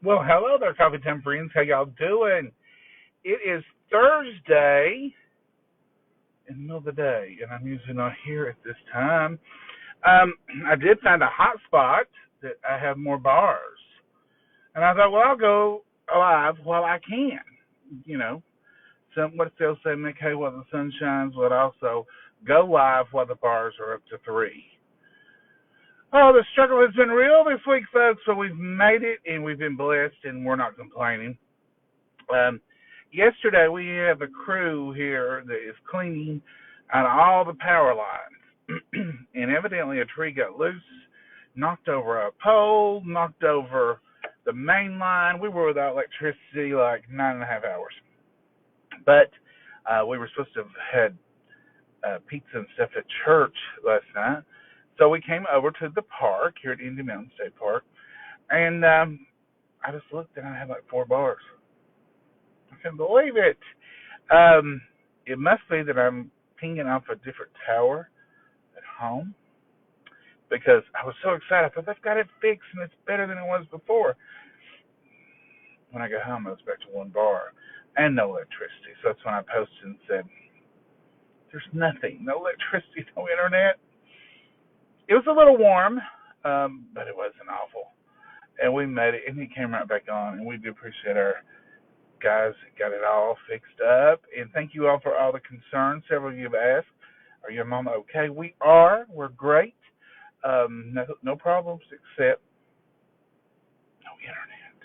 Well, hello there, Coffee Time friends. How y'all doing? It is Thursday in the middle of the day, and I'm usually not here at this time. I did find a hot spot that I have more bars, and I thought, well, I'll go live while I can. You know, what they'll say, make hay while the sun shines, but also go live while the bars are up to 3. Oh, the struggle has been real this week, folks, but we've made it, and we've been blessed, and we're not complaining. Yesterday, we have a crew here that is cleaning out all the power lines. And evidently, a tree got loose, knocked over a pole, knocked over the main line. We were without electricity like 9.5 hours. But we were supposed to have had pizza and stuff at church last night. So we came over to the park here at Indian Mountain State Park. And I just looked, and I had like 4 bars. I can't believe it. It must be that I'm pinging off a different tower at home because I was so excited. I thought they've got it fixed and it's better than it was before. When I got home, I was back to 1 bar and no electricity. So that's when I posted and said, there's nothing, no electricity, no internet. It was a little warm, but it wasn't awful. And we made it, and it came right back on, and we do appreciate our guys got it all fixed up, and thank you all for all the concerns. Several of you have asked, are your mama okay? We are. We're great. No problems except no internet.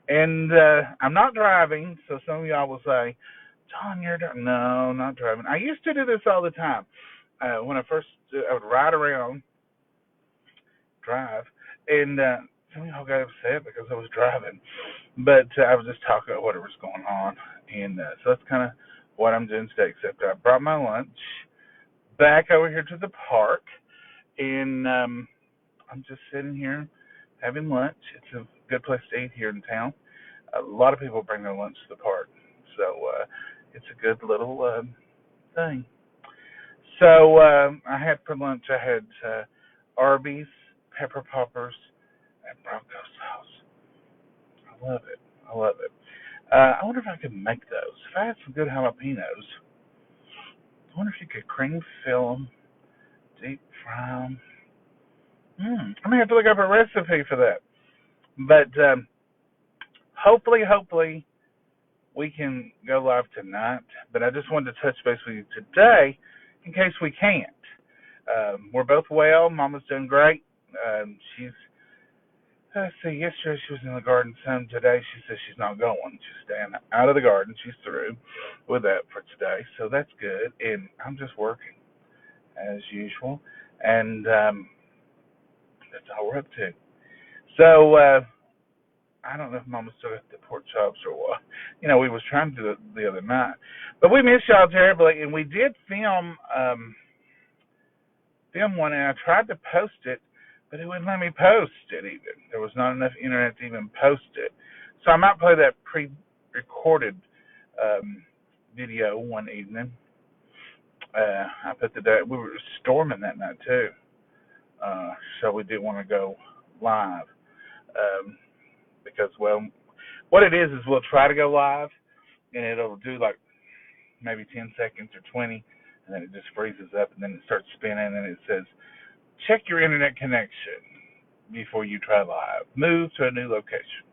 And I'm not driving, so some of y'all will say, John, you're driving. No, not driving. I used to do this all the time. When I would ride around, drive, and some of y'all got upset because I was driving. But I was just talking about whatever's going on. And so that's kind of what I'm doing today, except I brought my lunch back over here to the park. And I'm just sitting here having lunch. It's a good place to eat here in town. A lot of people bring their lunch to the park. So it's a good little thing. So I had for lunch, I had Arby's, pepper poppers, and Bronco sauce. I love it. I love it. I wonder if I could make those. If I had some good jalapenos, I wonder if you could cream fill them, deep fry them. I'm going to have to look up a recipe for that. But hopefully, we can go live tonight. But I just wanted to touch base with you today in case we can't. We're both well. Mama's doing great. Let's see, yesterday she was in the garden some. Today she says she's not going. She's staying out of the garden. She's through with that for today. So that's good. And I'm just working as usual. And that's all we're up to. So I don't know if Mama's still got the pork chops or what. We was trying to do it the other night. But we missed y'all terribly. And we did film one, and I tried to post it, but it wouldn't let me post it even. There was not enough internet to even post it. So I might play that pre-recorded video one evening. I put the day, we were storming that night too. So we did want to go live. Because, well, what it is we'll try to go live, and it'll do like maybe 10 seconds or 20, and then it just freezes up, and then it starts spinning, and it says, check your internet connection before you try live. Move to a new location.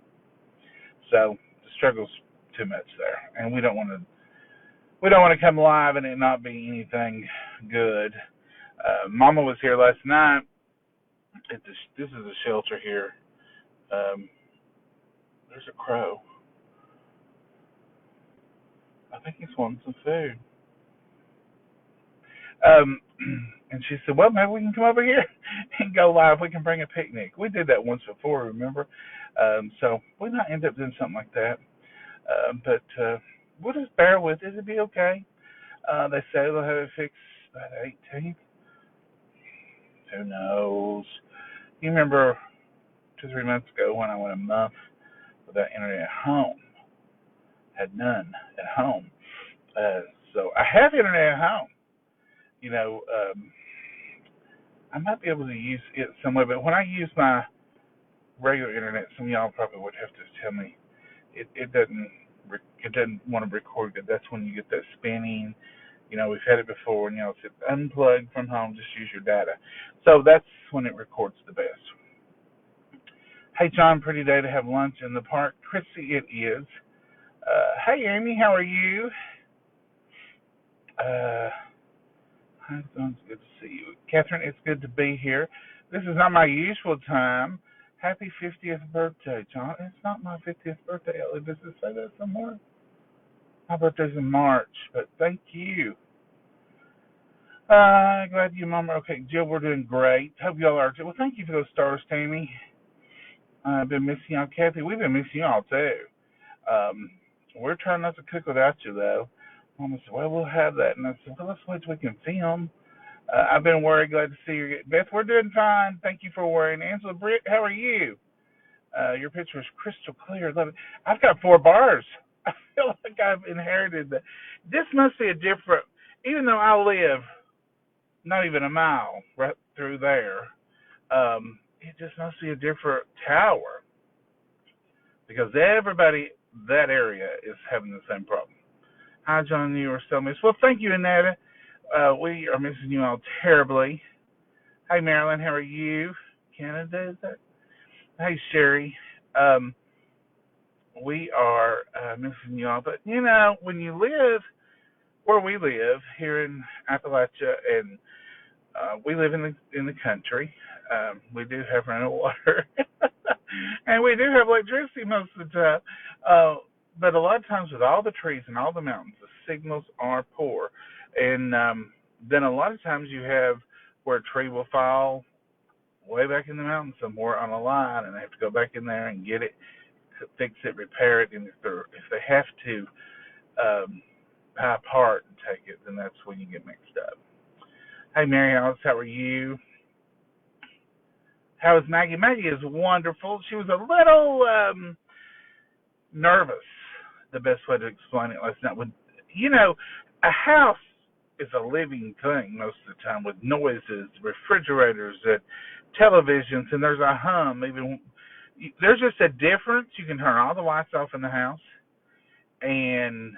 So the struggle's too much there, and we don't want to come live and it not be anything good. Mama was here last night. This is a shelter here. There's a crow. I think he's wanting some food. And she said, well, maybe we can come over here and go live. We can bring a picnic. We did that once before, remember? So we might end up doing something like that. But we'll just bear with it. It'll be okay. They say they'll have it fixed by the 18th. Who knows? You remember 2-3 months ago when I went a month without internet at home? Had none at home. So I have internet at home. I might be able to use it somewhere, but when I use my regular internet, some of y'all probably would have to tell me it doesn't want to record good. That's when you get that spinning. We've had it before, and it said unplug from home, just use your data. So that's when it records the best. Hey John, pretty day to have lunch in the park. Chrissy, it is. Hey Amy, how are you? Hi, it's good to see you. Catherine, it's good to be here. This is not my usual time. Happy 50th birthday, John. It's not my 50th birthday, Ellie. Does it say that somewhere? My birthday's in March, but thank you. Glad you, Mama. Okay, Jill, we're doing great. Hope y'all are too. Well, thank you for those stars, Tammy. I've been missing y'all, Kathy. We've been missing y'all too. Um, we're trying not to cook without you, though. Mama said, well, we'll have that. And I said, well, let's wait till we can film. I've been worried. Glad to see you. Beth, we're doing fine. Thank you for worrying. Angela Britt, how are you? Your picture is crystal clear. Love it. I've got 4 bars. I feel like I've inherited that. This must be a different, even though I live not even a mile right through there, it just must be a different tower because everybody that area is having the same problem. Hi, John, you are still missed. Well, thank you, Annetta. We are missing you all terribly. Hey, Marilyn, how are you? Canada, is that? Hey, Sherry. We are missing you all. But, when you live where we live here in Appalachia, and we live in the country, we do have running water. And we do have electricity most of the time. But a lot of times with all the trees and all the mountains, the signals are poor. And then a lot of times you have where a tree will fall way back in the mountain somewhere on a line, and they have to go back in there and get it, fix it, repair it. And if they have to buy a part and take it, then that's when you get mixed up. Hey, Mary Alice, how are you? How is Maggie? Maggie is wonderful. She was a little nervous, the best way to explain it last night. A house is a living thing most of the time with noises, refrigerators, and televisions, and there's a hum. Even there's just a difference. You can turn all the lights off in the house, and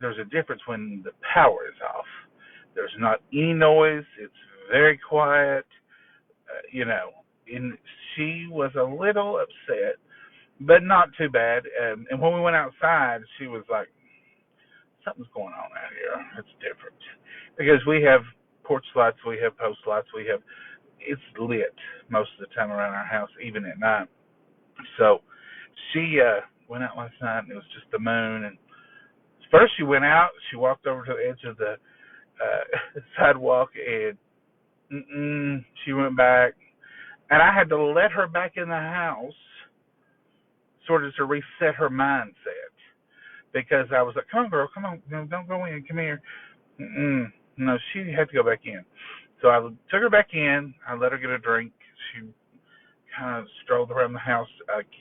there's a difference when the power is off. There's not any noise. It's very quiet. And she was a little upset, but not too bad. And when we went outside, she was like, something's going on out here. It's different. Because we have porch lights, we have post lights, it's lit most of the time around our house, even at night. So she went out last night, and it was just the moon. And first she went out, she walked over to the edge of the sidewalk, and she went back. And I had to let her back in the house sort of to reset her mindset. Because I was like, come on, girl, come on. No, don't go in. Come here. No, she had to go back in. So I took her back in. I let her get a drink. She kind of strolled around the house.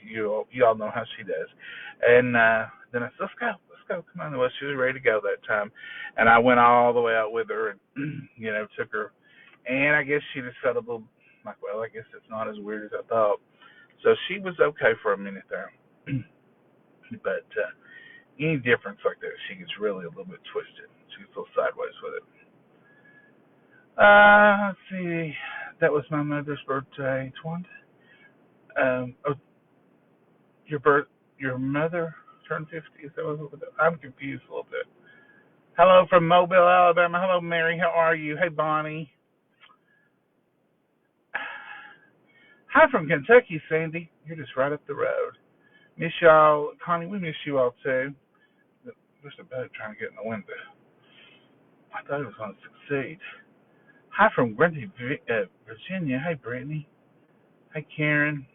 You all know how she does. And then I said, let's go. Come on. Well, she was ready to go that time. And I went all the way out with her and, took her. And I guess she just felt a little like, well, I guess it's not as weird as I thought. So she was okay for a minute there. But any difference like that, she gets really a little bit twisted. She gets a little sideways with it. Let's see. That was my mother's birthday. Your mother turned 50. Is that what it was? I'm confused a little bit. Hello from Mobile, Alabama. Hello, Mary. How are you? Hey, Bonnie. Hi from Kentucky, Sandy. You're just right up the road. Miss y'all. Connie, we miss you all too. There's a boat trying to get in the window. I thought it was going to succeed. Hi from Grundy, Virginia. Hey, Brittany. Hey, Karen.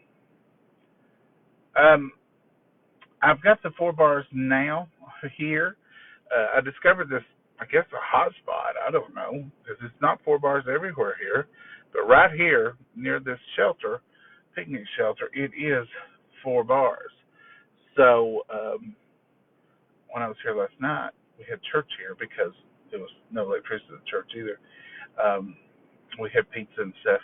I've got the 4 bars now here. I discovered this, I guess, a hot spot. I don't know, because it's not 4 bars everywhere here. But right here, near this shelter, picnic shelter, it is 4 bars. So when I was here last night, we had church here because there was no electricity at the church either. We had pizza and stuff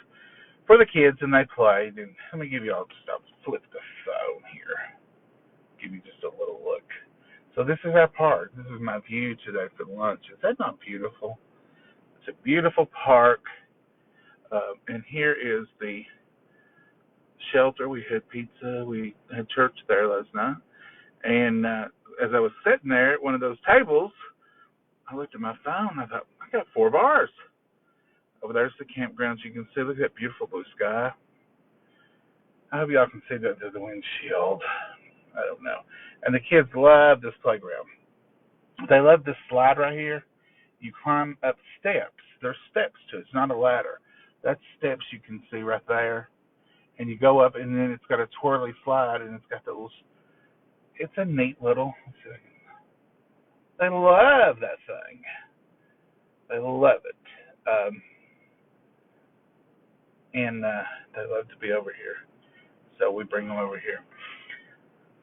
for the kids, and they played. And let me give you all just, I'll flip the phone here. Give you just a little look. So this is our park. This is my view today for lunch. Is that not beautiful? It's a beautiful park. And here is the shelter. We had pizza. We had church there last night. And as I was sitting there at one of those tables, I looked at my phone. I thought, I got 4 bars. Over there's the campground. You can see, look at that beautiful blue sky. I hope y'all can see that through the windshield. I don't know. And the kids love this playground. They love this slide right here. You climb up steps. There's steps to it. It's not a ladder. That's steps you can see right there. And you go up, and then it's got a twirly slide, and it's got the little. It's a neat little. They love that thing. They love it. And they love to be over here. So we bring them over here.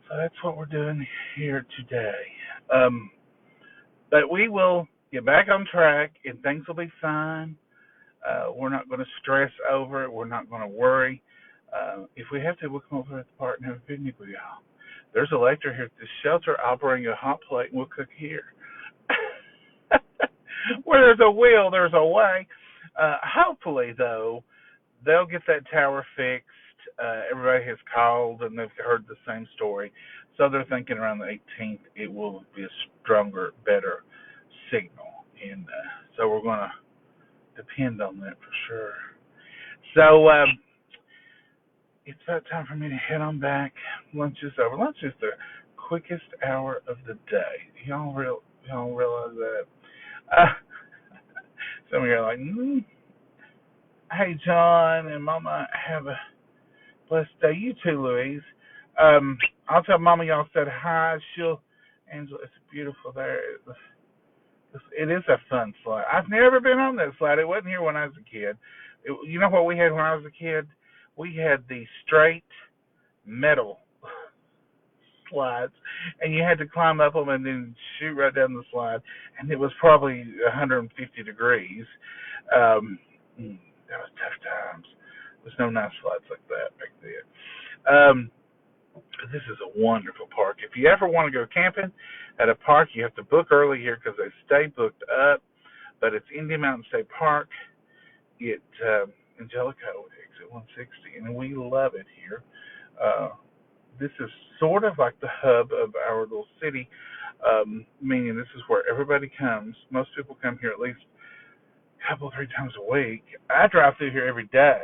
So that's what we're doing here today. But we will get back on track, and things will be fine. We're not going to stress over it. We're not going to worry. If we have to, we'll come over at the park and have a picnic with y'all. There's a lecture here at the shelter. I'll bring you a hot plate, and we'll cook here. Where there's a will, there's a way. Hopefully, though, they'll get that tower fixed. Everybody has called, and they've heard the same story. So they're thinking around the 18th it will be a stronger, better signal. And so we're going to depend on that for sure. So it's about time for me to head on back. Lunch is over. Lunch is the quickest hour of the day. Y'all realize that? Some of you are like, Hey, John and Mama, have a blessed day. You too, Louise. I'll tell Mama y'all said hi. Angela, it's beautiful there. It is a fun slide. I've never been on that slide. It wasn't here when I was a kid. You know what we had when I was a kid? We had the straight metal slides, and you had to climb up them and then shoot right down the slide, and it was probably 150 degrees. That was tough times. There's no nice slides like that back then. This is a wonderful park. If you ever want to go camping at a park, you have to book early here because they stay booked up. But it's Indian Mountain State Park. It's in Jellico, exit 160, and we love it here. This is sort of like the hub of our little city, meaning this is where everybody comes. Most people come here at least a couple, 3 times a week. I drive through here every day.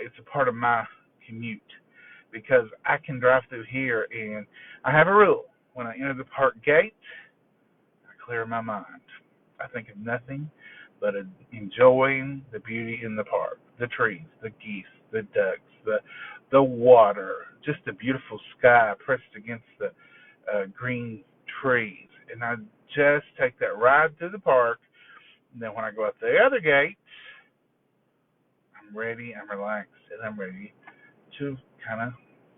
It's a part of my commute because I can drive through here, and I have a rule. When I enter the park gate, I clear my mind. I think of nothing but enjoying the beauty in the park, the trees, the geese, the ducks, the water, just the beautiful sky pressed against the green trees. And I just take that ride through the park, and then when I go out the other gate, I'm ready, I'm relaxed, and I'm ready to kind of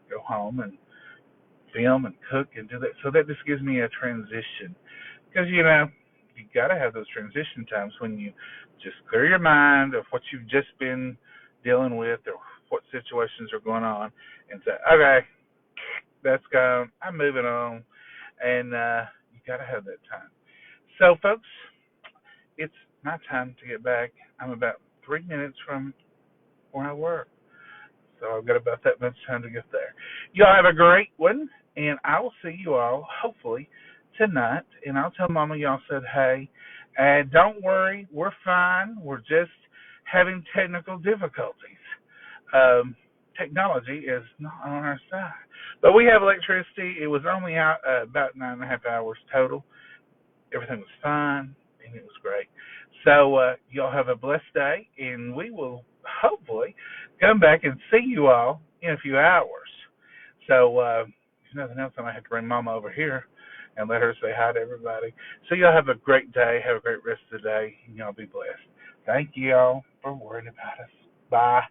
go home and film and cook and do that. So that just gives me a transition. Because, you got to have those transition times when you just clear your mind of what you've just been dealing with or what situations are going on and say, okay, that's gone. I'm moving on. And you got to have that time. So, folks, it's my time to get back. I'm about 3 minutes from where I work. So I've got about that much time to get there. Y'all have a great one, and I will see you all, hopefully, tonight. And I'll tell Mama y'all said hey. And don't worry, we're fine. We're just having technical difficulties. Technology is not on our side. But we have electricity. It was only out about 9.5 hours total. Everything was fine, and it was great. So y'all have a blessed day, and we will hopefully come back and see you all in a few hours. So if there's nothing else, I might have to bring Mama over here and let her say hi to everybody. So y'all have a great day. Have a great rest of the day, and y'all be blessed. Thank you all for worrying about us. Bye.